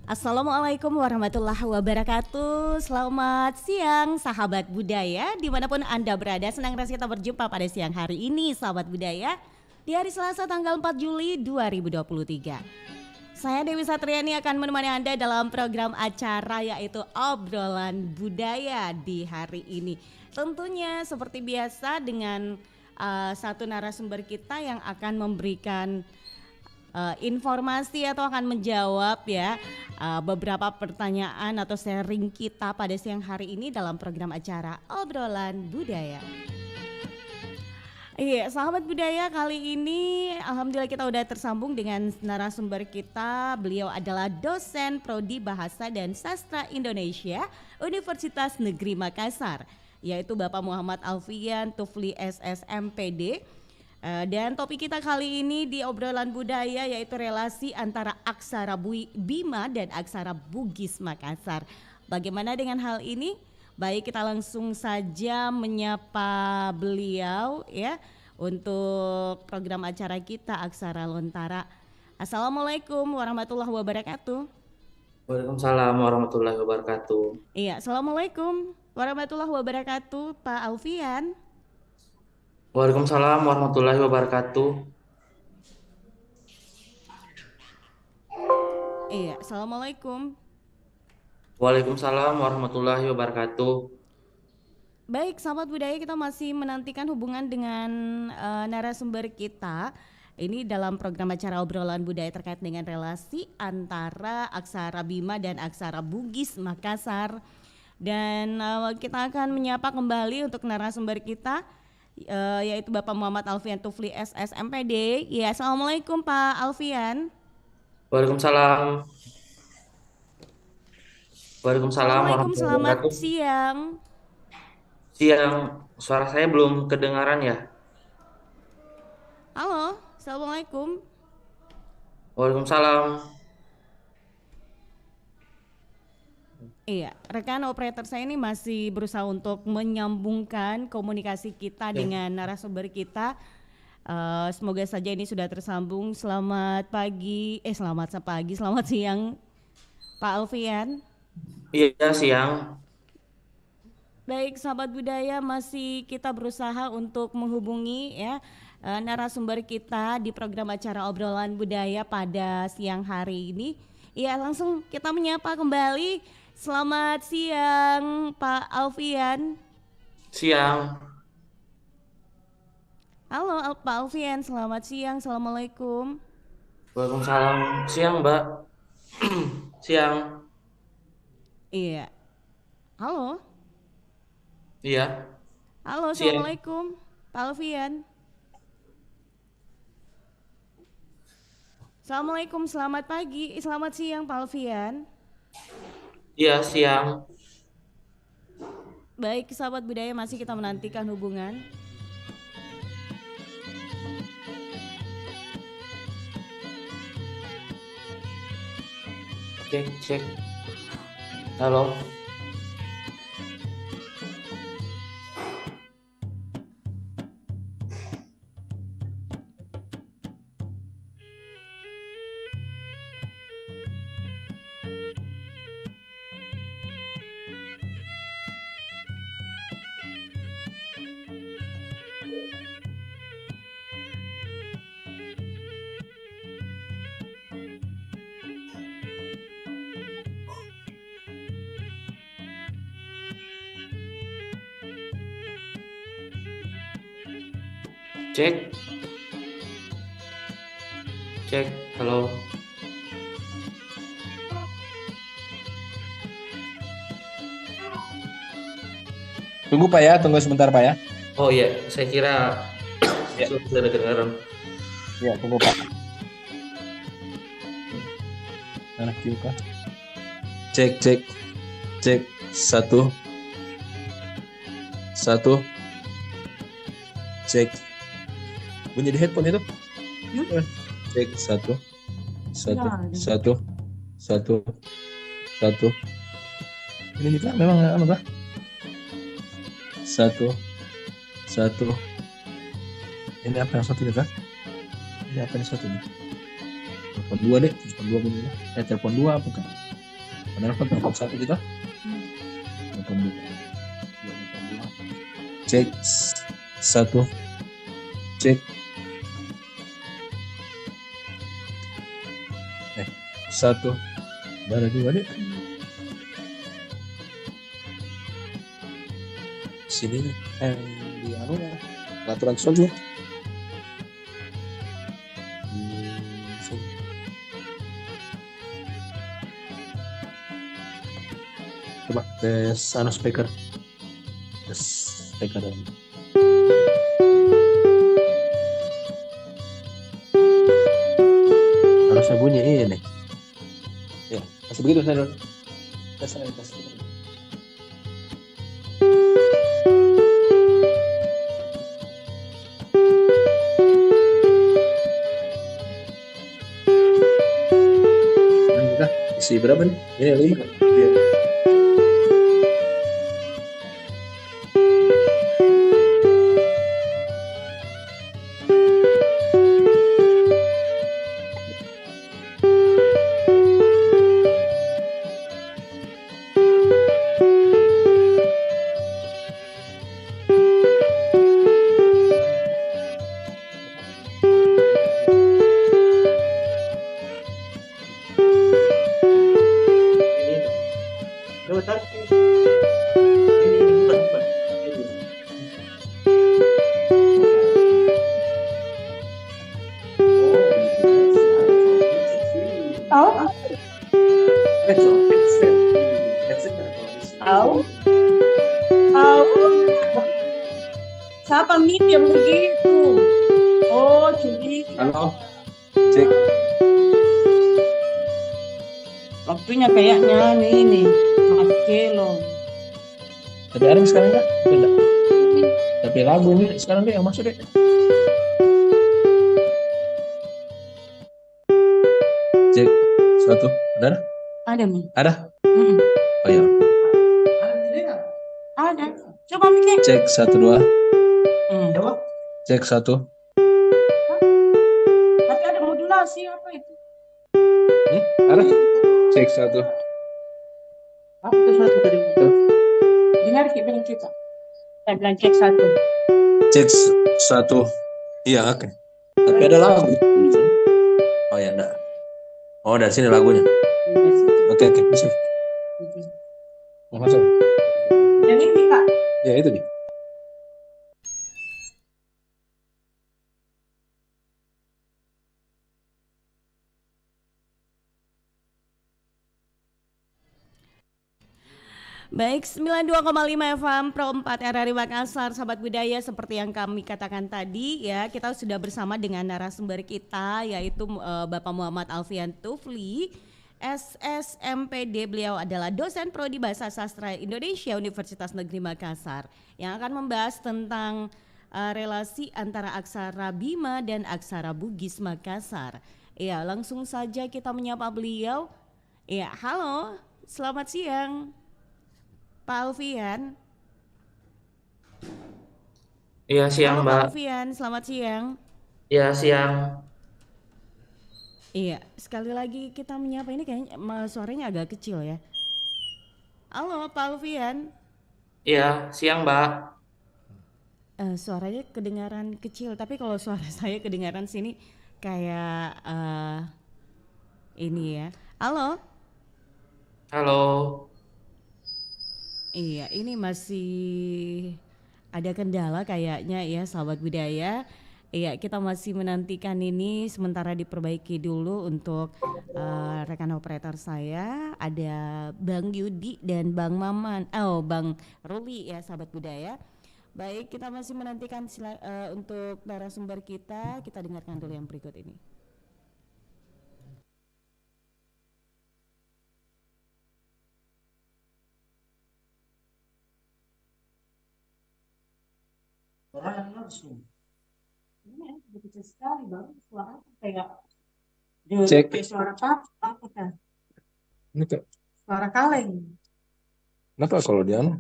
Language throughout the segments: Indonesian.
Assalamualaikum warahmatullahi wabarakatuh. Selamat siang sahabat budaya dimanapun Anda berada. Senang rasanya kita berjumpa pada siang hari ini sahabat budaya di hari Selasa tanggal 4 Juli 2023. Saya Dewi Satriani akan menemani Anda dalam program acara yaitu Obrolan Budaya di hari ini. Tentunya seperti biasa dengan satu narasumber kita yang akan memberikan informasi atau akan menjawab ya beberapa pertanyaan atau sharing kita pada siang hari ini dalam program acara Obrolan Budaya. Iya, sahabat budaya, kali ini alhamdulillah kita udah tersambung dengan narasumber kita. Beliau adalah dosen Prodi Bahasa dan Sastra Indonesia Universitas Negeri Makassar, yaitu Bapak Muhammad Alfian Tufli SSMPD. Dan topik kita kali ini di Obrolan Budaya yaitu relasi antara aksara Bima dan aksara Bugis Makassar. Bagaimana dengan hal ini? Baik, kita langsung saja menyapa beliau ya untuk program acara kita Aksara Lontara. Assalamualaikum warahmatullahi wabarakatuh. Waalaikumsalam warahmatullahi wabarakatuh. Iya, assalamualaikum warahmatullahi wabarakatuh, Pak Alfian. Waalaikumsalam warahmatullahi wabarakatuh. Iya, assalamualaikum. Waalaikumsalam warahmatullahi wabarakatuh. Baik, sahabat budaya, kita masih menantikan hubungan dengan narasumber kita. Ini dalam program acara Obrolan Budaya terkait dengan relasi antara aksara Bima dan aksara Bugis Makassar. Dan kita akan menyapa kembali untuk narasumber kita, yaitu Bapak Muhammad Alfian Tufli SSMPD. Ya, assalamualaikum Pak Alfian. Waalaikumsalam. Waalaikumsalam Assalamualaikum, warahmatullahi selamat wabarakatuh. siang. Siang, suara saya belum kedengaran ya? Halo, assalamualaikum. Waalaikumsalam. Iya, rekan operator saya ini masih berusaha untuk menyambungkan komunikasi kita dengan narasumber kita. Semoga saja ini sudah tersambung. Selamat pagi, selamat siang Pak Alfian. Iya, siang. Baik, sahabat budaya, masih kita berusaha untuk menghubungi ya narasumber kita di program acara Obrolan Budaya pada siang hari ini. Ya, langsung kita menyapa kembali. Selamat siang Pak Alfian. Siang. Halo Pak Alfian, selamat siang. Assalamualaikum. Waalaikumsalam. Siang, Mbak. Siang. Iya. Halo. Iya. Halo, Siang. assalamualaikum Pak Alfian. Assalamualaikum, selamat pagi, selamat siang Pak Alfian. Iya, siang. Baik, sahabat budaya, masih kita menantikan hubungan. Cek. Halo. Cek. Halo. Tunggu Pak ya, tunggu sebentar Pak ya. Oh iya, saya kira Ya. sudah kedengaran. Ya, tunggu Pak. Anak juga. Cek. Satu. Cek. Bunyi di headphone itu. Cek. Satu. Ini nih Kak, memang apa Kak? Satu. Ini apa yang satu nih Kak? Ini apa yang satu nih? Telepon dua deh, telepon dua bunyinya. Telepon dua apa Kak? Benar kan telepon satu kita? Telepon dua. Cek satu. Cek. Satu. Udah ada dua deh. Sini nih. Di anu ya. Peraturan soalnya. Sini. Coba tes anu speaker. Tes speaker. Harusnya bunyi ini. Ya, masih begitu saya. Tes. Isi berapa nih? Ini 5. Iya. Siapa Mit yang begitu? Oh, jadi Halo. Cek. waktunya kayaknya nih, Marcelo. Tapi ada sekarang enggak? Enggak. Tapi lagu ini sekarang deh yang masuk deh. Cek satu. Ada? Ada Mi? Ada? Mm-mm. Oh iya. Ada. Coba Mi. Cek 1 2. Hmm. Cek 1. Tapi ada modulasi apa itu? Ada? Cek 1. Apa itu satu tadi? Dengar bilang kita. Saya bilang cek satu. Cek 1. Iya, oke. Tapi ada lagu. Oh ya, enggak. Oh, dari sini lagunya. Oke, bisa. Masuk. Yang ini Kak. Ya, itu nih. Baik, 92,5 FM Pro 4 RRI Makassar, sahabat budaya, seperti yang kami katakan tadi ya, kita sudah bersama dengan narasumber kita yaitu Bapak Muhammad Alfian Tufli, SSMPD. Beliau adalah dosen prodi Bahasa Sastra Indonesia Universitas Negeri Makassar yang akan membahas tentang relasi antara aksara Bima dan aksara Bugis Makassar. Ya, langsung saja kita menyapa beliau. Ya, halo, selamat siang. Pak Alfian. Iya, siang, Halo Pak Mbak. Alfian, selamat siang. Iya, siang. Iya, sekali lagi kita menyapa, ini kayaknya suaranya agak kecil ya. Halo Pak Alfian. Iya, siang, Mbak. Suaranya kedengaran kecil, tapi kalau suara saya kedengaran sini kayak ini ya. Halo. Halo. Iya, ini masih ada kendala kayaknya ya, sahabat budaya. Iya, kita masih menantikan ini sementara diperbaiki dulu untuk rekan operator saya. Ada Bang Yudi dan Bang Maman. Oh, Bang Ruli ya, sahabat budaya. Baik, kita masih menantikan untuk narasumber kita. Kita dengarkan dulu yang berikut ini. Orang langsung. Ini kecil sekali Bang. Suara kayak Cek. suara apa kan? Ini Kak. Suara kaleng. Kenapa kalau dia anu?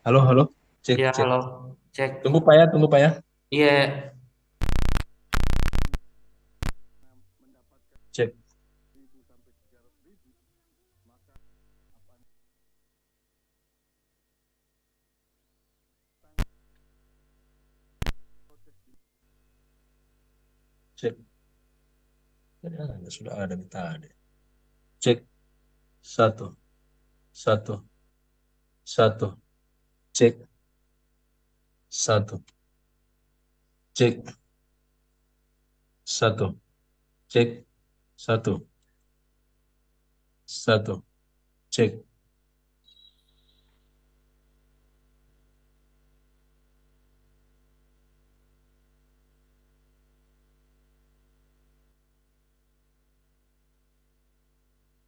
Halo. Cek, Iya, cek. halo. Cek. Tunggu Pak ya. Iya. Cek. Sudah ada di tadi. Cek. Satu. Satu. Satu. Cek. Satu. Cek. Satu. Cek. Satu. Satu. Cek.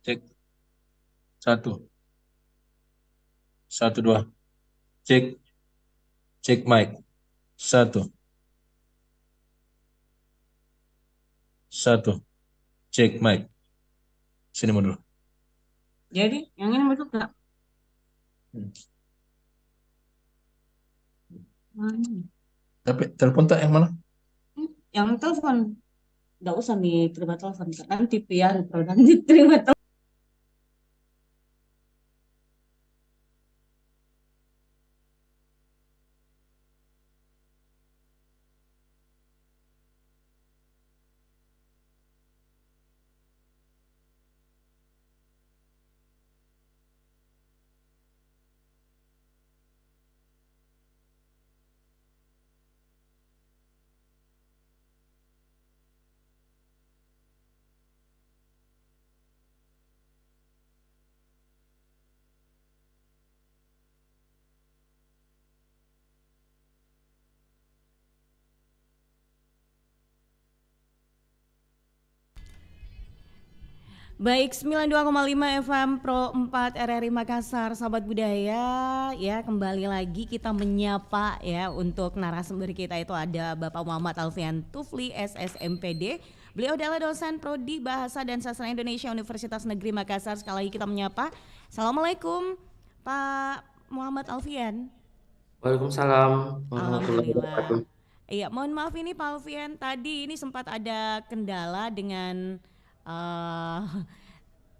Cek. Satu. Satu, dua. Cek. Cek mic. Satu. Satu. Cek mic. Sini mundur. Jadi yang ini masuk nggak? Tapi telepon tak yang mana? Yang telepon nggak usah nih terima telepon nanti pian kalau nanti terima telepon. Baik, 92,5 FM Pro 4 RRI Makassar, sahabat budaya. Ya, kembali lagi kita menyapa ya untuk narasumber kita itu ada Bapak Muhammad Alfian Tufli, SSMPD. Beliau adalah dosen Prodi Bahasa dan Sastra Indonesia Universitas Negeri Makassar. Sekali lagi kita menyapa. Assalamualaikum Pak Muhammad Alfian. Waalaikumsalam warahmatullahi wabarakatuh. Alhamdulillah. Iya, mohon maaf ini Pak Alfian, tadi ini sempat ada kendala dengan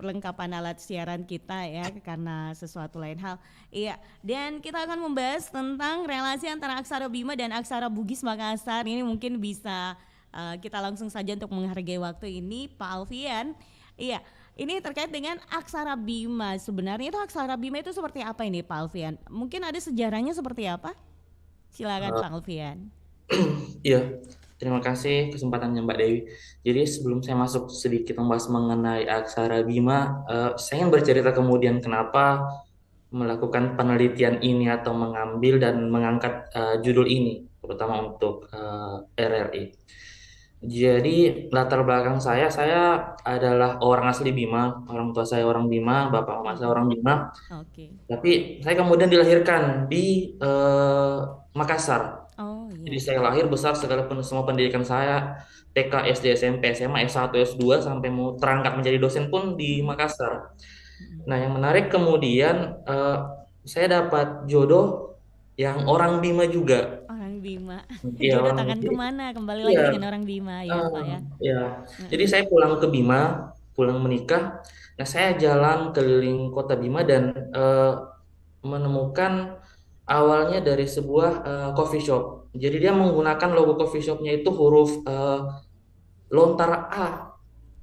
perlengkapan alat siaran kita ya karena sesuatu lain hal. Iya, dan kita akan membahas tentang relasi antara Aksara Bima dan Aksara Bugis Makassar. Ini mungkin bisa kita langsung saja untuk menghargai waktu ini Pak Alfian. Iya, ini terkait dengan Aksara Bima. Sebenarnya itu Aksara Bima itu seperti apa ini Pak Alfian? Mungkin ada sejarahnya seperti apa? Silakan Pak Alfian. Iya, terima kasih kesempatannya Mbak Dewi. Jadi sebelum saya masuk sedikit membahas mengenai Aksara Bima, saya ingin bercerita kemudian kenapa melakukan penelitian ini atau mengambil dan mengangkat judul ini, terutama untuk RRI. Jadi latar belakang saya adalah orang asli Bima, orang tua saya orang Bima, bapak mama saya orang Bima. Oke. Tapi saya kemudian dilahirkan di Makassar. Oh Jadi iya. saya lahir besar segala semua pendidikan saya TK, SD, SMP, SMA, S1, S2 sampai mau terangkat menjadi dosen pun di Makassar. Nah, yang menarik kemudian saya dapat jodoh yang orang Bima juga. Orang Bima. Iya, Jodoh orang takkan Bima. kemana, kembali lagi Iya, dengan orang Bima ya Pak ya. ya. Jadi saya pulang ke Bima, pulang menikah. Nah, saya jalan keliling kota Bima dan menemukan awalnya dari sebuah coffee shop. Jadi dia menggunakan logo coffee shopnya itu huruf lontara A.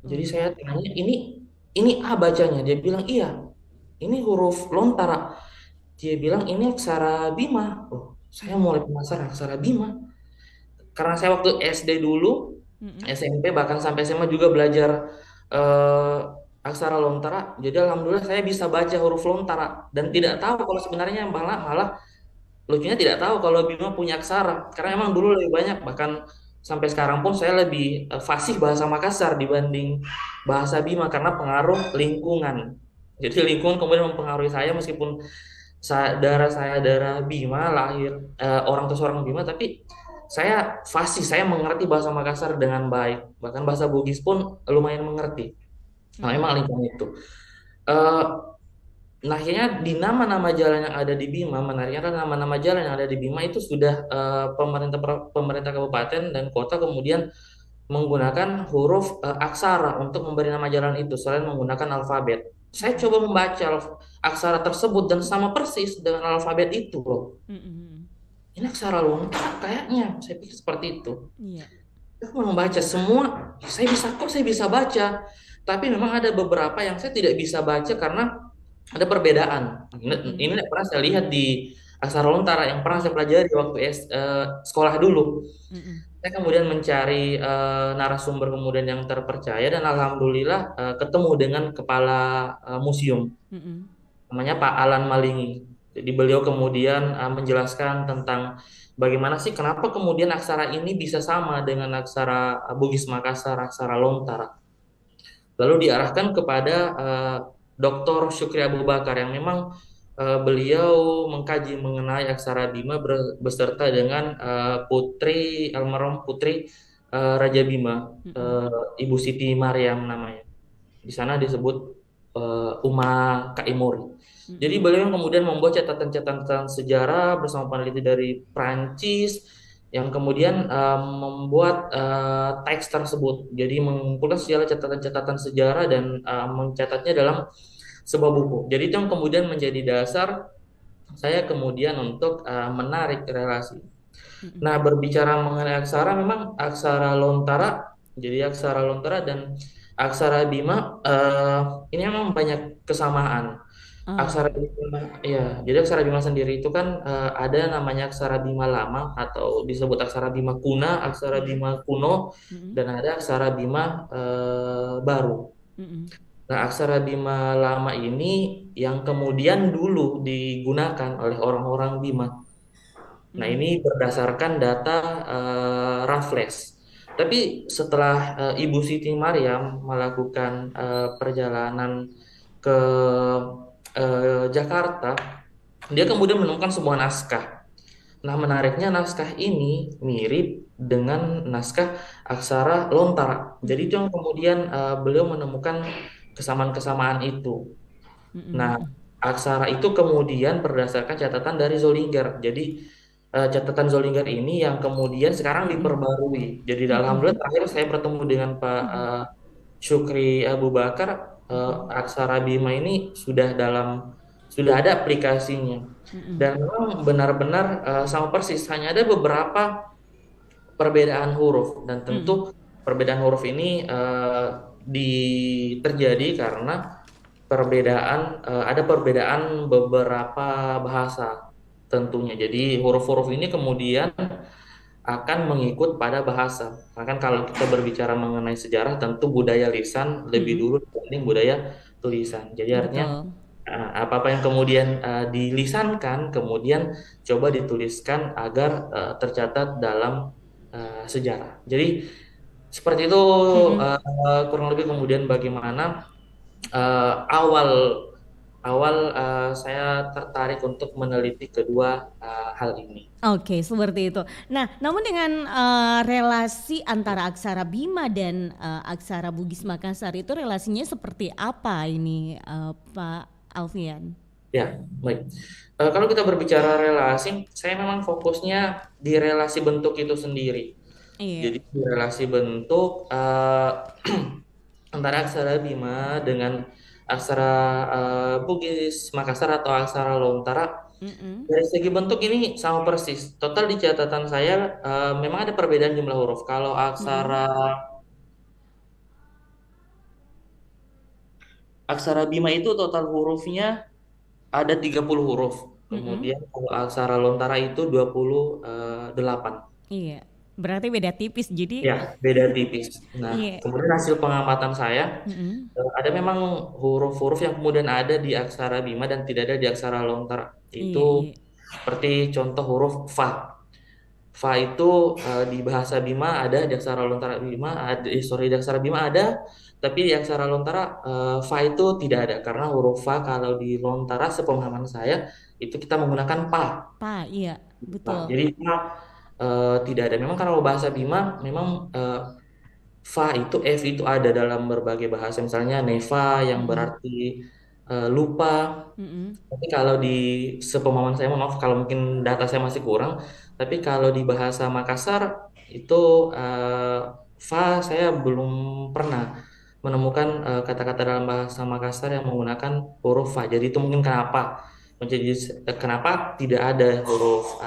Jadi saya tanya, ini A bacanya. Dia bilang iya, ini huruf lontara. Dia bilang ini aksara Bima. Oh, saya mulai penasaran aksara Bima. Karena saya waktu SD dulu, SMP bahkan sampai SMA juga belajar eh, aksara lontara. Jadi alhamdulillah saya bisa baca huruf lontara dan tidak tahu kalau sebenarnya malah lucunya tidak tahu kalau Bima punya aksara. Karena emang dulu lebih banyak, bahkan sampai sekarang pun saya lebih fasih bahasa Makassar dibanding bahasa Bima karena pengaruh lingkungan. Jadi lingkungan kemudian mempengaruhi saya meskipun darah saya darah Bima, lahir orang tua seorang Bima, tapi saya fasih, saya mengerti bahasa Makassar dengan baik. Bahkan bahasa Bugis pun lumayan mengerti. Nah, memang lingkungan itu. Eh, Nah, akhirnya di nama-nama jalan yang ada di Bima, menariknya kan nama-nama jalan yang ada di Bima itu sudah pemerintah kabupaten dan kota kemudian menggunakan huruf aksara untuk memberi nama jalan itu selain menggunakan alfabet. Saya coba membaca aksara tersebut dan sama persis dengan alfabet itu loh. Ini aksara lontar kayaknya, saya pikir seperti itu. Iya. Aku membaca semua, saya bisa baca. Tapi memang ada beberapa yang saya tidak bisa baca karena ada perbedaan. Mm-mm. Ini pernah saya lihat di aksara lontara yang pernah saya pelajari waktu sekolah dulu. Mm-mm. Saya kemudian mencari narasumber kemudian yang terpercaya dan alhamdulillah ketemu dengan kepala museum Mm-mm. namanya Pak Alan Malingi. Jadi beliau kemudian menjelaskan tentang bagaimana sih kenapa kemudian aksara ini bisa sama dengan aksara Bugis Makassar, aksara Lontara. Lalu diarahkan kepada Dr. Syukri Abu Bakar yang memang beliau mengkaji mengenai aksara Bima beserta dengan putri almarhum putri Raja Bima, Mm-mm. Ibu Siti Maryam namanya. Di sana disebut Uma Kaimori. Jadi Mm-mm. beliau yang kemudian membuat catatan-catatan sejarah bersama peneliti dari Prancis yang kemudian membuat teks tersebut. Jadi mengumpulkan segala catatan-catatan sejarah dan mencatatnya dalam sebuah buku. Jadi itu yang kemudian menjadi dasar saya kemudian untuk menarik relasi. Mm-mm. Nah, berbicara mengenai aksara, memang aksara lontara, jadi aksara lontara dan aksara Bima ini memang banyak kesamaan. Ah, Aksara Bima, ya, jadi aksara Bima sendiri itu kan ada namanya aksara Bima lama atau disebut aksara Bima kuna, aksara mm-mm. Bima kuno, Mm-mm. dan ada aksara Bima baru. Mm-mm. Nah, aksara Bima lama ini yang kemudian dulu digunakan oleh orang-orang Bima. Nah, Mm-mm. ini berdasarkan data Raffles. Tapi setelah Ibu Siti Maryam melakukan perjalanan ke Jakarta, dia kemudian menemukan sebuah naskah. Nah, menariknya naskah ini mirip dengan naskah aksara Lontara. Jadi itu Mm-mm. yang kemudian beliau menemukan kesamaan-kesamaan itu. Nah, Mm-mm. aksara itu kemudian berdasarkan catatan dari Zollinger. Jadi catatan Zollinger ini yang kemudian sekarang Mm-mm. diperbarui. Jadi Mm-mm. alhamdulillah terakhir saya bertemu dengan Pak Mm-mm. Syukri Abu Bakar, Mm-mm. aksara Bima ini sudah ada aplikasinya. Mm-mm. Dan memang benar-benar sama persis. Hanya ada beberapa perbedaan huruf dan Mm-mm. tentu perbedaan huruf ini terjadi karena ada perbedaan beberapa bahasa tentunya. Jadi huruf-huruf ini kemudian akan mengikut pada bahasa. Bahkan kalau kita berbicara mengenai sejarah, tentu budaya lisan lebih Mm-mm. dulu dibanding budaya tulisan. Jadi artinya Betul. apa-apa yang kemudian dilisankan, kemudian coba dituliskan agar tercatat dalam sejarah. Jadi seperti itu Mm-mm. kurang lebih kemudian bagaimana awal awal saya tertarik untuk meneliti kedua hal ini. Oke, seperti itu. Nah, namun dengan relasi antara aksara Bima dan aksara Bugis Makassar itu relasinya seperti apa ini, Pak Alfian? Ya, baik. Kalau kita berbicara relasi, saya memang fokusnya di relasi bentuk itu sendiri. Iya. Jadi di relasi bentuk antara aksara Bima dengan aksara Bugis Makassar atau aksara Lontara. Mm-mm. Dari segi bentuk ini sama persis. Total di catatan saya memang ada perbedaan jumlah huruf. Kalau Mm-mm. aksara Bima itu total hurufnya ada 30 huruf. Mm-mm. Kemudian kalau aksara Lontara itu 28. Iya. Berarti beda tipis. Jadi, Ya, beda tipis. Nah, iya. kemudian hasil pengamatan saya Mm-mm. ada memang huruf-huruf yang kemudian ada di aksara Bima dan tidak ada di aksara Lontara. Iya, Itu iya. seperti contoh huruf fa. Fa itu di bahasa Bima ada, di aksara Lontara Bima ada, di aksara Bima ada, tapi di aksara Lontara fa itu tidak ada karena huruf fa kalau di Lontara sepemahaman saya itu kita menggunakan pa. Pak, iya, Pa. betul. Jadi fa tidak ada. Memang kalau bahasa Bima memang fa itu f itu ada dalam berbagai bahasa, misalnya neva yang Mm-mm. berarti lupa. Mm-mm. Tapi kalau di sepemahaman saya, mohon maaf kalau mungkin data saya masih kurang, tapi kalau di bahasa Makassar itu fa saya belum pernah menemukan kata-kata dalam bahasa Makassar yang menggunakan huruf fa. Jadi itu mungkin kenapa tidak ada huruf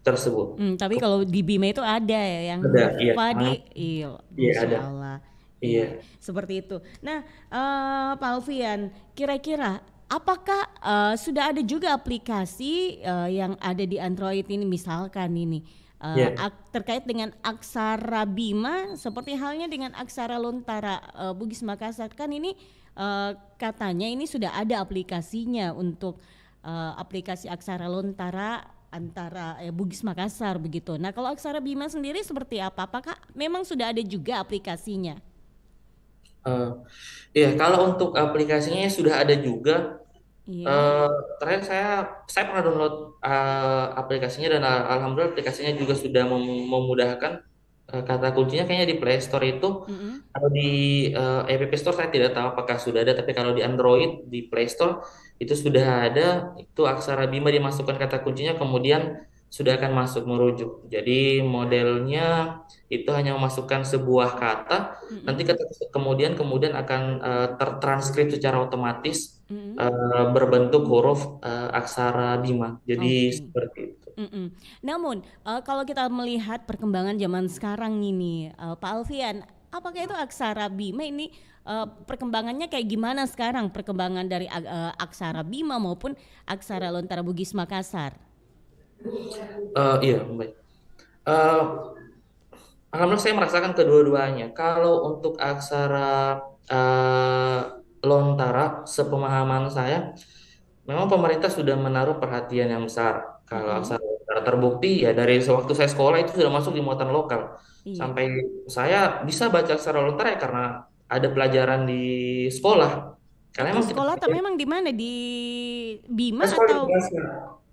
tersebut. Tapi kalau di Bima itu ada ya yang Ada, huruf iya. Padi, iya, Iya Masya ada. Allah. Iya. Iya, seperti itu. Nah, Pak Alfian, kira-kira apakah sudah ada juga aplikasi yang ada di Android ini, misalkan ini Iya. terkait dengan aksara Bima, seperti halnya dengan aksara Lontara Bugis Makassar, kan ini katanya ini sudah ada aplikasinya untuk aplikasi aksara Lontara antara Bugis Makassar begitu. Nah, kalau aksara Bima sendiri seperti apa? Apakah memang sudah ada juga aplikasinya? Eh, iya, kalau untuk aplikasinya sudah ada juga. Iya. Eh, Terakhir saya pernah download aplikasinya dan alhamdulillah aplikasinya juga sudah memudahkan. Kata kuncinya kayaknya di Play Store itu. Mm-mm. Kalau di App Store saya tidak tahu apakah sudah ada, tapi kalau di Android di Play Store itu sudah ada. Itu aksara Bima dimasukkan kata kuncinya, kemudian sudah akan masuk merujuk. Jadi modelnya itu hanya memasukkan sebuah kata, nanti Mm-mm. kata kemudian akan tertranskrip secara otomatis Mm-mm. berbentuk huruf aksara Bima. Jadi Oke. seperti itu. Mm-mm. Namun kalau kita melihat perkembangan zaman sekarang ini, Pak Alfian, apakah itu aksara Bima ini perkembangannya kayak gimana sekarang? Perkembangan dari aksara Bima maupun aksara Lontara Bugis Makassar? Iya, baik. Eh, Alhamdulillah saya merasakan kedua-duanya. Kalau untuk aksara eh, Lontara, sepemahaman saya, memang pemerintah sudah menaruh perhatian yang besar. Kalau Mm-mm. aksara Lontara terbukti ya dari sewaktu saya sekolah itu sudah masuk di muatan lokal. Iya. Sampai saya bisa baca aksara Lontara ya karena ada pelajaran di sekolah. Karena Itu memang kita sekolah atau memang di mana? Di saya Bima sekolah di atau? Makassar.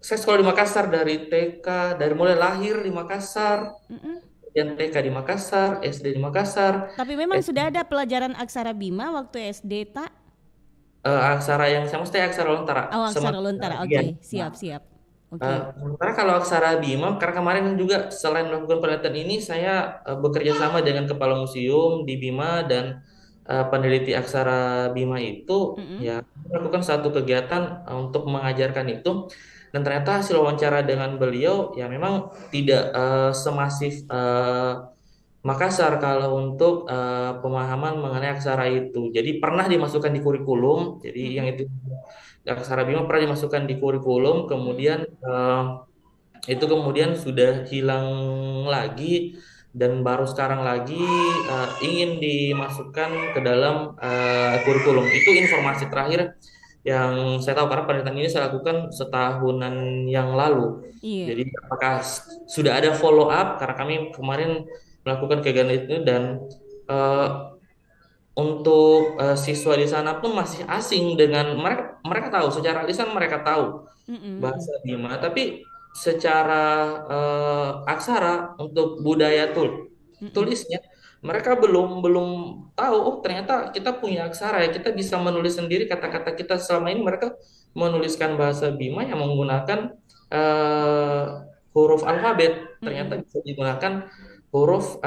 Saya sekolah di Makassar dari TK, dari mulai lahir di Makassar, Mm-mm. kemudian TK di Makassar, SD di Makassar. Tapi memang sudah ada pelajaran aksara Bima waktu SD, tak? Aksara yang saya mesti aksara Lontara Oh, aksara sementara Lontara. iya. Oke, Nah, siap-siap. Oke. sementara kalau aksara Bima, karena kemarin juga selain melakukan penelitian ini, saya bekerja sama dengan kepala museum di Bima dan peneliti aksara Bima itu Mm-mm. ya melakukan satu kegiatan untuk mengajarkan itu. Dan ternyata hasil wawancara dengan beliau ya memang tidak semasif Makassar kalau untuk pemahaman mengenai aksara itu. Jadi pernah dimasukkan di kurikulum. Jadi yang Mm-mm. itu aksara Bima pernah dimasukkan di kurikulum. Mm-mm. Kemudian itu kemudian sudah hilang lagi dan baru sekarang lagi ingin dimasukkan ke dalam kurikulum. Itu informasi terakhir yang saya tahu karena penelitian ini saya lakukan setahunan yang lalu. Iya. Jadi apakah sudah ada follow up karena kami kemarin melakukan kegiatan itu dan eh, untuk siswa di sana pun masih asing dengan mereka mereka tahu secara lisan mereka tahu Mm-mm. bahasa Bima tapi secara aksara untuk budaya Mm-mm. tulisnya mereka belum belum tahu oh ternyata kita punya aksara ya kita bisa menulis sendiri kata-kata kita selama ini mereka menuliskan bahasa Bima yang menggunakan eh, huruf alfabet ternyata Mm-mm. bisa digunakan huruf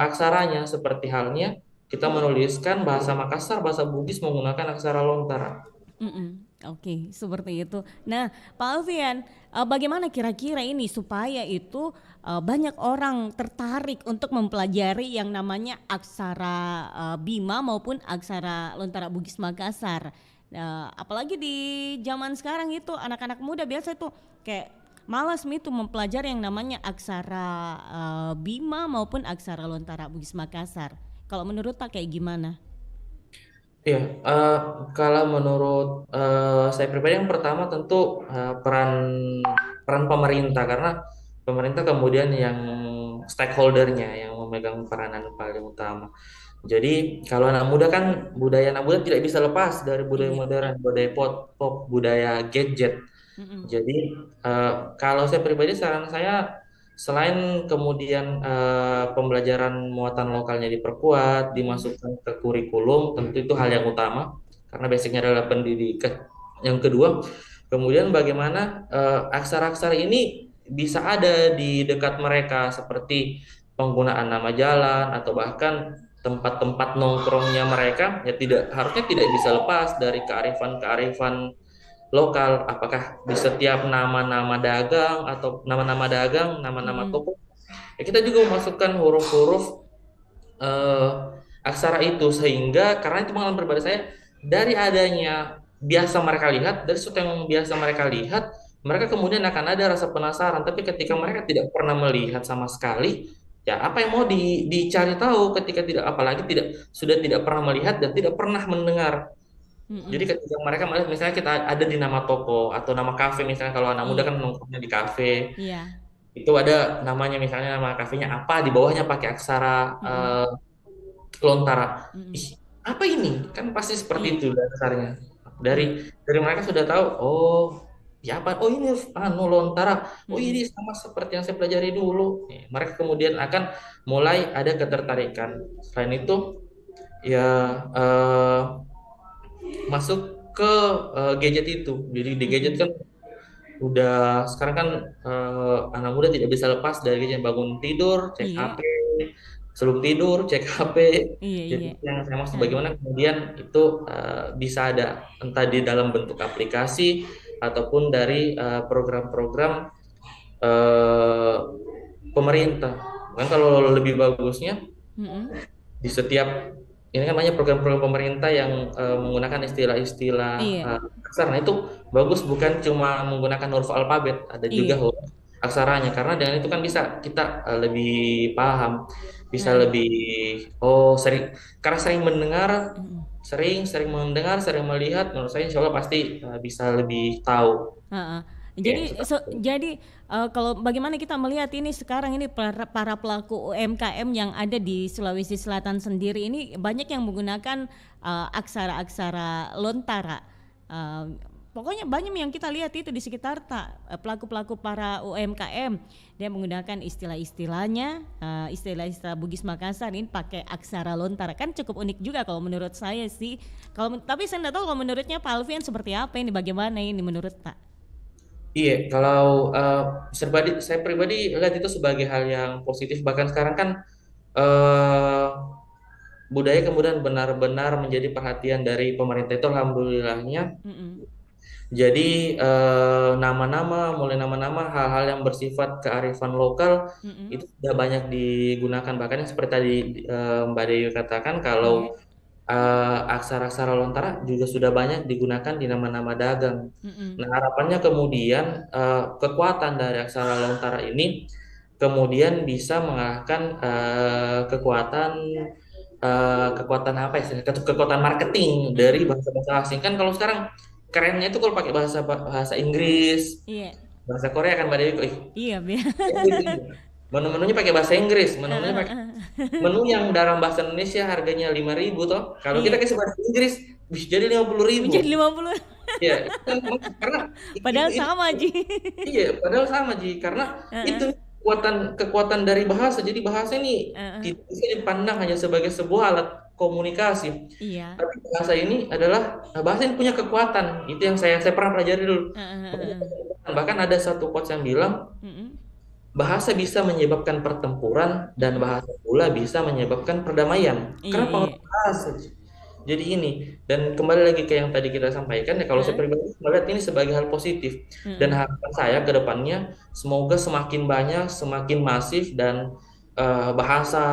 aksaranya seperti halnya kita menuliskan bahasa Makassar bahasa Bugis menggunakan aksara Lontara. Mm-mm. Oke, seperti itu. Nah, Pak Alfian, bagaimana kira-kira ini supaya itu banyak orang tertarik untuk mempelajari yang namanya aksara Bima maupun aksara Lontara Bugis Makassar. Apalagi di zaman sekarang itu anak-anak muda biasa itu kayak malas itu mempelajari yang namanya aksara Bima maupun aksara Lontara Bugis Makassar. Kalau menurut Pak kayak gimana? Iya, kalau menurut saya pribadi yang pertama tentu peran peran pemerintah karena pemerintah kemudian yang stakeholdernya yang memegang peranan paling utama. Jadi kalau anak muda kan budaya anak muda tidak bisa lepas dari budaya Iya. modern, budaya pop, budaya gadget. Mm-mm. Jadi kalau saya pribadi saran saya selain kemudian pembelajaran muatan lokalnya diperkuat, Mm-mm. dimasukkan ke kurikulum, tentu itu hal yang utama karena basicnya adalah pendidikan. Yang kedua, kemudian bagaimana aksara-aksara ini bisa ada di dekat mereka seperti penggunaan nama jalan atau bahkan tempat-tempat nongkrongnya mereka ya tidak harusnya tidak bisa lepas dari kearifan-kearifan lokal, apakah di setiap nama-nama dagang atau nama-nama dagang, nama-nama Mm-mm. toko, ya kita juga memasukkan huruf-huruf eh, aksara itu, sehingga karena itu pengalaman pribadi saya, dari adanya biasa mereka lihat, dari sesuatu yang biasa mereka lihat, mereka kemudian akan ada rasa penasaran, tapi ketika Mm-mm. mereka tidak pernah melihat sama sekali, ya apa yang mau dicari tahu ketika tidak, apalagi sudah tidak pernah melihat dan tidak pernah mendengar. Jadi Mm-mm. ketika mereka melihat, misalnya kita ada di nama toko atau nama kafe, misalnya kalau anak muda Iya, kan nongkrongnya di kafe, iya. itu ada namanya, misalnya nama kafenya apa, di bawahnya pakai aksara Mm-mm. lontara. Mm-mm. Ih, apa ini? Kan pasti seperti Iya, itu dasarnya. iya. Dari mereka sudah tahu, oh, ya apa? Oh, ini lontara. Oh, Mm-mm. ini sama seperti yang saya pelajari dulu. Mereka kemudian akan mulai ada ketertarikan. Selain itu, ya eh, masuk ke gadget itu. Jadi di gadget Mm-mm. kan udah sekarang kan anak muda tidak bisa lepas dari gadget. Bangun tidur cek Iya, HP, sebelum tidur cek HP. iya, Jadi iya. yang saya maksud, Heeh. bagaimana kemudian itu bisa ada entah di dalam bentuk aplikasi ataupun dari program-program eh, pemerintah. Kan kalau lebih bagusnya Mm-mm. di setiap, ini kan banyak program-program pemerintah yang menggunakan istilah-istilah Iya, kasar. Nah, itu bagus, bukan cuma menggunakan huruf alfabet, ada juga iya. huruf aksaranya, karena dengan itu kan bisa kita lebih paham, bisa Heeh. lebih, oh, sering, karena sering mendengar, Mm-mm. sering mendengar, sering melihat, menurut saya insya Allah pasti bisa lebih tahu. Heeh. Ya, Jadi kalau bagaimana kita melihat ini sekarang ini para pelaku UMKM yang ada di Sulawesi Selatan sendiri ini banyak yang menggunakan aksara-aksara lontara. Eh, Pokoknya banyak yang kita lihat itu di sekitar pelaku-pelaku para UMKM dia menggunakan istilah-istilahnya, istilah-istilah Bugis Makassar ini pakai aksara lontara, kan cukup unik juga kalau menurut saya sih. Tapi saya tidak tahu kalau menurutnya Pak Alfian seperti apa ini, bagaimana ini menurut Pak? Iya, kalau saya pribadi lihat itu sebagai hal yang positif. Bahkan sekarang kan eh, budaya kemudian benar-benar menjadi perhatian dari pemerintah, itu alhamdulillahnya. Mm-mm. Jadi mulai nama-nama, hal-hal yang bersifat kearifan lokal Mm-mm. itu sudah banyak digunakan. Bahkan yang seperti tadi Mbak Dewi katakan, Iya. kalau aksara-aksara lontara juga sudah banyak digunakan di nama-nama dagang. Mm-mm. Nah, harapannya kemudian kekuatan dari aksara lontara ini kemudian bisa mengalahkan kekuatan apa ya? Kekuatan marketing dari Mm-mm. bahasa-bahasa asing. Kan kalau sekarang kerennya itu kalau pakai bahasa bahasa Inggris, Iya. bahasa Korea kan Mbak Dewi. Iya, biar. Menu-menunya pakai bahasa Inggris, menu yang dalam bahasa Indonesia harganya 5.000 toh. Kalau kita Iya. kasih bahasa Inggris, bisa jadi 50.000. Menjadi 50. Ya, itu kan karena Padahal itu sama Ji. iya, padahal sama Ji, karena itu Heeh. kekuatan kekuatan dari bahasa. Jadi bahasa ini Heeh. tidak bisa dipandang hanya sebagai sebuah alat komunikasi, Iya. tapi bahasa ini punya kekuatan. Itu yang saya pernah pelajari dulu. Heeh. Bahkan ada satu quotes yang bilang Mm-mm. bahasa bisa menyebabkan pertempuran dan Mm-mm. bahasa pula bisa menyebabkan perdamaian. Iya, Karena iya. pengaruh bahasa. Jadi ini, dan kembali lagi ke yang tadi kita sampaikan, ya kalau saya Heeh. pribadi melihat ini sebagai hal positif, dan Mm-mm. harapan saya ke depannya semoga semakin banyak, semakin masif, dan bahasa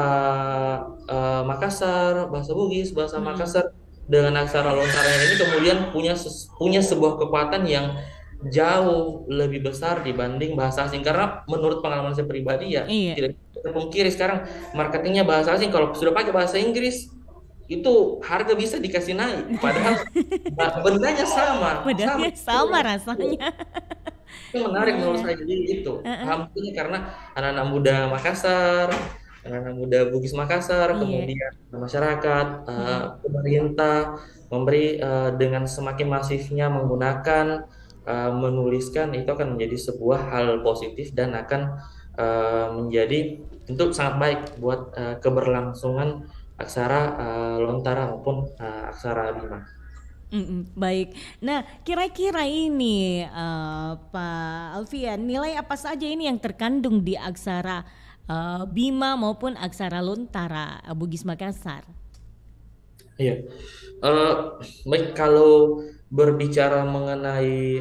Makassar, bahasa Bugis, bahasa Mm-mm. Makassar dengan aksara lontara ini kemudian punya sebuah kekuatan yang jauh lebih besar dibanding bahasa asing, karena menurut pengalaman saya pribadi ya Iya. tidak bisa dipungkiri sekarang marketingnya bahasa asing. Kalau sudah pakai bahasa Inggris itu harga bisa dikasih naik, padahal bendanya sama sama. Padahal sama rasanya. Itu menarik menurut Iya. saya. Jadi itu Heeh. alhamdulillah, karena anak-anak muda Makassar, anak-anak muda Bugis Makassar, Iya. kemudian masyarakat, Mm-mm. pemerintah memberi, dengan semakin masifnya menggunakan, menuliskan, itu akan menjadi sebuah hal positif dan akan menjadi tentu sangat baik buat keberlangsungan aksara lontara maupun aksara Bima. Baik. Nah, kira-kira ini Pak Alfian, nilai apa saja ini yang terkandung di aksara Bima maupun aksara Lontara Bugis Makassar? Iya. Eh, Baik, kalau berbicara mengenai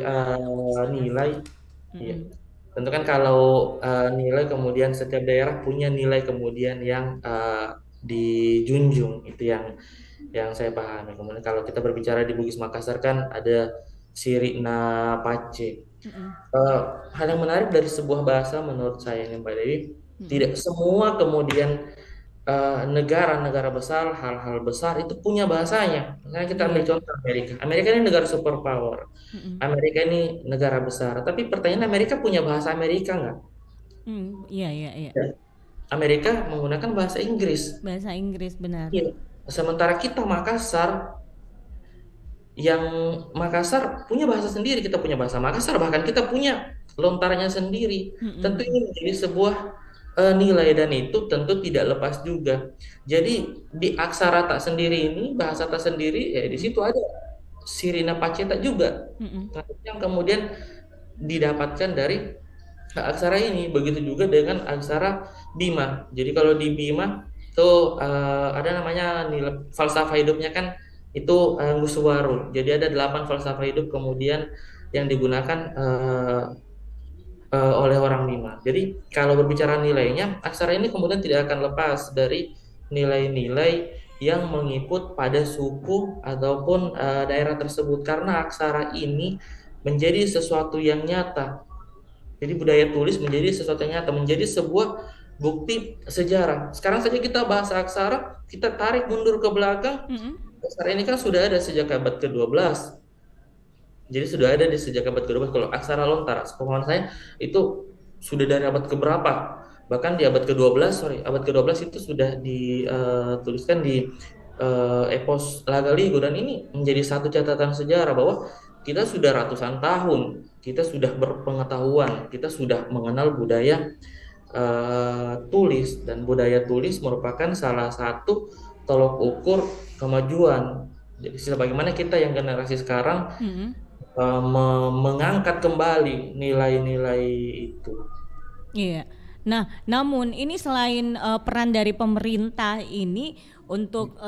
nilai, ya, Mm-mm. tentu kan kalau nilai kemudian setiap daerah punya nilai kemudian yang dijunjung, itu yang saya pahami. Kemudian kalau kita berbicara di Bugis Makassar kan ada Sirina Pace. Mm-mm. Eh, Hal yang menarik dari sebuah bahasa menurut saya ini Mbak Dewi, Mm-mm. tidak semua kemudian negara-negara besar, hal-hal besar itu punya bahasanya. Misalnya kita ambil Iya. contoh Amerika. Amerika ini negara superpower. Mm-mm. Amerika ini negara besar. Tapi pertanyaan Amerika punya bahasa Amerika nggak? Iya, iya, iya. Ya. Amerika menggunakan bahasa Inggris. Bahasa Inggris benar. Iya. Sementara kita yang Makassar punya bahasa sendiri, kita punya bahasa Makassar, bahkan kita punya lontaranya sendiri. Tentu Mm-mm. ini menjadi sebuah nilai dan itu tentu tidak lepas juga. Jadi di aksara tak sendiri ini, bahasa tak sendiri, ya di Mm-mm. situ ada Sirina Paceta juga. Mm-mm. Nah, yang kemudian didapatkan dari aksara ini. Begitu juga dengan aksara Bima. Jadi kalau di Bima itu ada namanya nilai falsafah hidupnya kan itu Nguswaru. Jadi ada 8 falsafah hidup kemudian yang digunakan oleh orang Bima. Jadi kalau berbicara nilainya, aksara ini kemudian tidak akan lepas dari nilai-nilai yang mengikut pada suku ataupun daerah tersebut karena aksara ini menjadi sesuatu yang nyata. Jadi budaya tulis menjadi sesuatu yang nyata, menjadi sebuah bukti sejarah. Sekarang saja kita bahas aksara, kita tarik mundur ke belakang, Mm-mm. aksara ini kan sudah ada sejak abad ke-12. Jadi sudah ada di sejak abad ke-12. Kalau aksara lontar, sepengetahuan saya itu sudah dari abad keberapa? Bahkan di abad ke-12, abad ke-12 itu sudah dituliskan di epos Lagaligo dan ini menjadi satu catatan sejarah bahwa kita sudah ratusan tahun, kita sudah berpengetahuan, kita sudah mengenal budaya tulis dan budaya tulis merupakan salah satu tolok ukur kemajuan. Jadi sebagaimana kita yang generasi sekarang Mm-mm. mengangkat kembali nilai-nilai itu. Iya. Nah, namun ini selain peran dari pemerintah ini untuk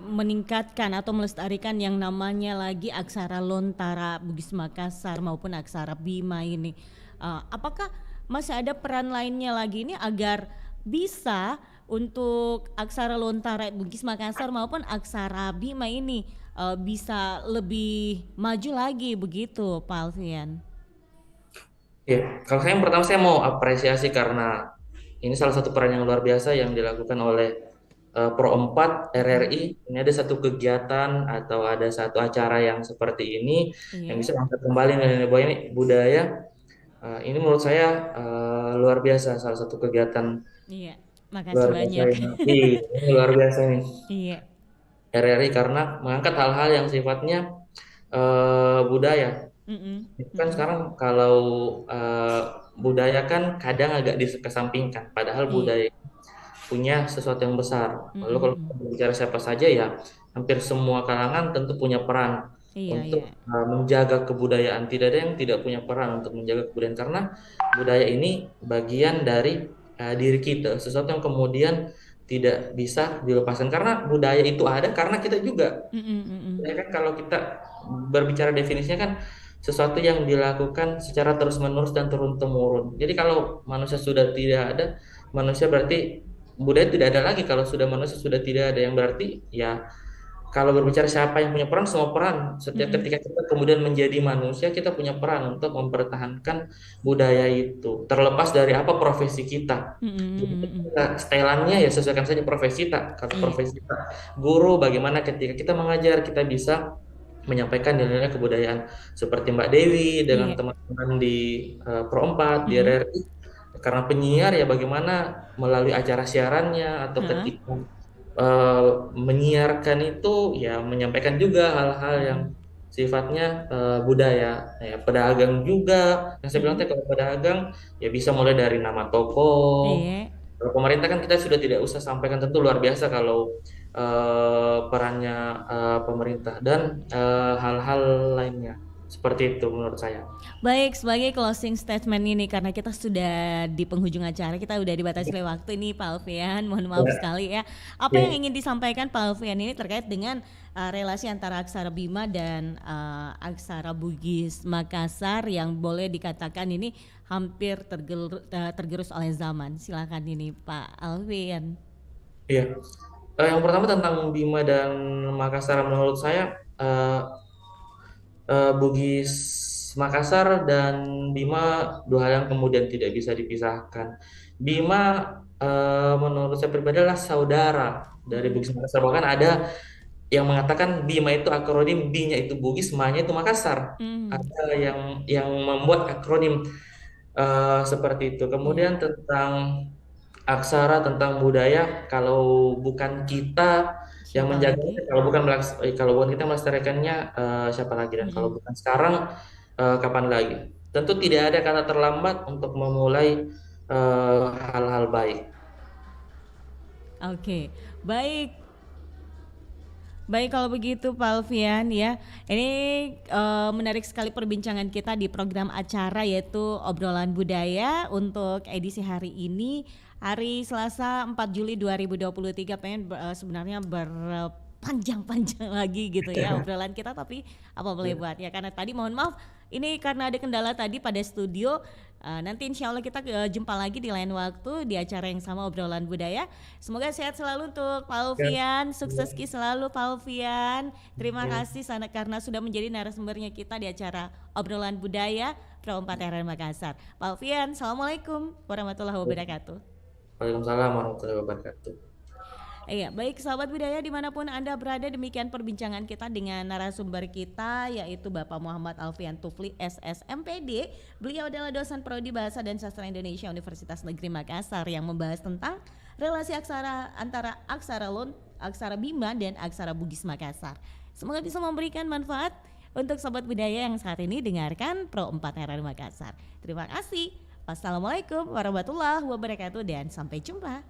meningkatkan atau melestarikan yang namanya lagi aksara lontara Bugis Makassar maupun aksara Bima ini, apakah masih ada peran lainnya lagi ini agar bisa untuk aksara lontara Bugis Makassar maupun aksara Bima ini bisa lebih maju lagi begitu, Pak Alfian? Ya, kalau saya yang pertama saya mau apresiasi karena ini salah satu peran yang luar biasa yang dilakukan oleh Pro 4 RRI. Ini ada satu kegiatan atau ada satu acara yang seperti ini yang Iya, bisa mengangkat kembali nilai budaya. Ini menurut saya luar biasa, salah satu kegiatan iya. Makasih luar biasa banyak. ini luar biasa nih Iya. RRI karena mengangkat hal-hal yang sifatnya budaya. Mm-mm, Itu kan mm-mm. sekarang kalau eh, budaya kan kadang agak dikesampingkan, padahal Iya. budaya punya sesuatu yang besar. Lalu kalau kita Mm-mm-mm. berbicara siapa saja ya, hampir semua kalangan tentu punya peran Iya, untuk iya. menjaga kebudayaan. Tidak ada yang tidak punya peran untuk menjaga kebudayaan karena budaya ini bagian dari diri kita, sesuatu yang kemudian tidak bisa dilepaskan karena budaya itu ada karena kita juga. Mm-mm-mm. Ya kan kalau kita berbicara definisinya kan sesuatu yang dilakukan secara terus-menerus dan turun-temurun. Jadi kalau manusia sudah tidak ada, manusia berarti budaya tidak ada lagi. Kalau sudah manusia sudah tidak ada, yang berarti ya kalau berbicara siapa yang punya peran, semua peran. Setiap Mm-mm. ketika kita kemudian menjadi manusia, kita punya peran untuk mempertahankan budaya itu. Terlepas dari apa profesi kita. Jadi Mm-mm-mm. kita setelannya ya sesuaikan saja profesi kita. Kalau Iya. profesi kita guru, bagaimana ketika kita mengajar, kita bisa menyampaikan nilai-nilai kebudayaan seperti Mbak Dewi dengan Iya. teman-teman di Pro 4 di Mm-mm. RRI karena penyiar ya bagaimana melalui acara siarannya atau Ha-ha. ketika menyiarkan itu ya menyampaikan juga hal-hal yang Mm-mm. sifatnya budaya ya pedagang juga yang saya bilang Mm-mm. tadi kalau pedagang ya bisa mulai dari nama toko. Iya. Kalau pemerintah kan kita sudah tidak usah sampaikan tentu luar biasa kalau perannya pemerintah dan hal-hal lainnya. Seperti itu menurut saya. Baik, sebagai closing statement ini karena kita sudah di penghujung acara, kita udah dibatasi oleh waktu ini Pak Alfian, mohon maaf Ya, sekali ya. Apa yang ya, ingin disampaikan Pak Alfian ini terkait dengan relasi antara Aksara Bima dan Aksara Bugis Makassar yang boleh dikatakan ini hampir tergerus oleh zaman. Silakan ini Pak Alfian. ya. Yang pertama tentang Bima dan Makassar, menurut saya Bugis Makassar dan Bima dua hal yang kemudian tidak bisa dipisahkan. Bima menurut saya pribadi adalah saudara dari Bugis Makassar. Bahkan ada yang mengatakan Bima itu akronim, B-nya itu Bugis, Ma-nya itu Makassar. Hmm, Ada yang membuat akronim seperti itu. iya. Kemudian tentang aksara, tentang budaya, kalau bukan kita yang Siapa menjaganya, lagi? kalau bukan kita melestarikannya, siapa lagi? Dan kalau Mm-mm. bukan sekarang, kapan lagi? Tentu tidak ada kata terlambat untuk memulai hal-hal baik. Oke, baik. Baik kalau begitu Pak Alfian ya, ini menarik sekali perbincangan kita di program acara yaitu obrolan budaya untuk edisi hari ini, hari Selasa 4 Juli 2023. Pengen sebenarnya berpanjang-panjang lagi gitu ya obrolan kita, tapi apa boleh buat ya, karena tadi mohon maaf ini karena ada kendala tadi pada studio. Nanti insya Allah kita jumpa lagi di lain waktu di acara yang sama obrolan budaya. Semoga sehat selalu untuk Pak Ya, Alfian, sukses selalu Pak Alfian. Terima ya. kasih karena sudah menjadi narasumbernya kita di acara obrolan budaya Pro 4 RN Makassar. Pak Alfian, Assalamualaikum warahmatullahi wabarakatuh. Waalaikumsalam warahmatullahi wabarakatuh. Iya, baik sahabat budaya dimanapun Anda berada, demikian perbincangan kita dengan narasumber kita yaitu Bapak Muhammad Alfian Tufli SSMPD. Beliau adalah dosen Prodi Bahasa dan Sastra Indonesia Universitas Negeri Makassar yang membahas tentang relasi aksara antara aksara Bima dan aksara Bugis Makassar. Semoga bisa memberikan manfaat untuk sahabat budaya yang saat ini dengarkan Pro 4 RRI Makassar. Terima kasih. Wassalamualaikum warahmatullahi wabarakatuh dan sampai jumpa.